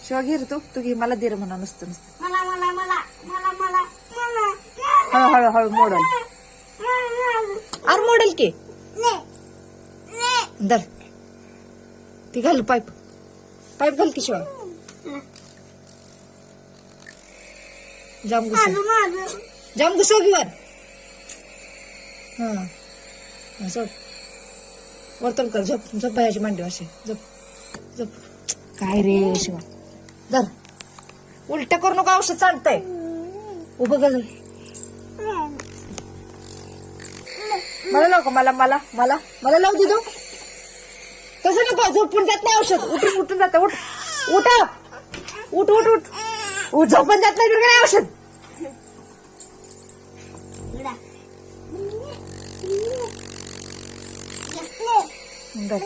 शिवा घे रे तू घे, मला दे रे म्हणा नुसतं नुसतं. मला मला मला मला मला हळू हळू हळू मोडल. अरे मोडल की धर. ती घाल पाईप घाल की शिवा. जाम घुसव की वर. हा सोड. वर्तन कर. झोप बायाची मांडी असे. झोप. काय रे शिवा. धर. उलट करू नका, औषध चालतंय. उभं कर. मला लाव का? मला लावू दे. तसं नको. झोपून जात नाही औषध. उठून जात. उठ झोपून जात नाही काय औषध. बरं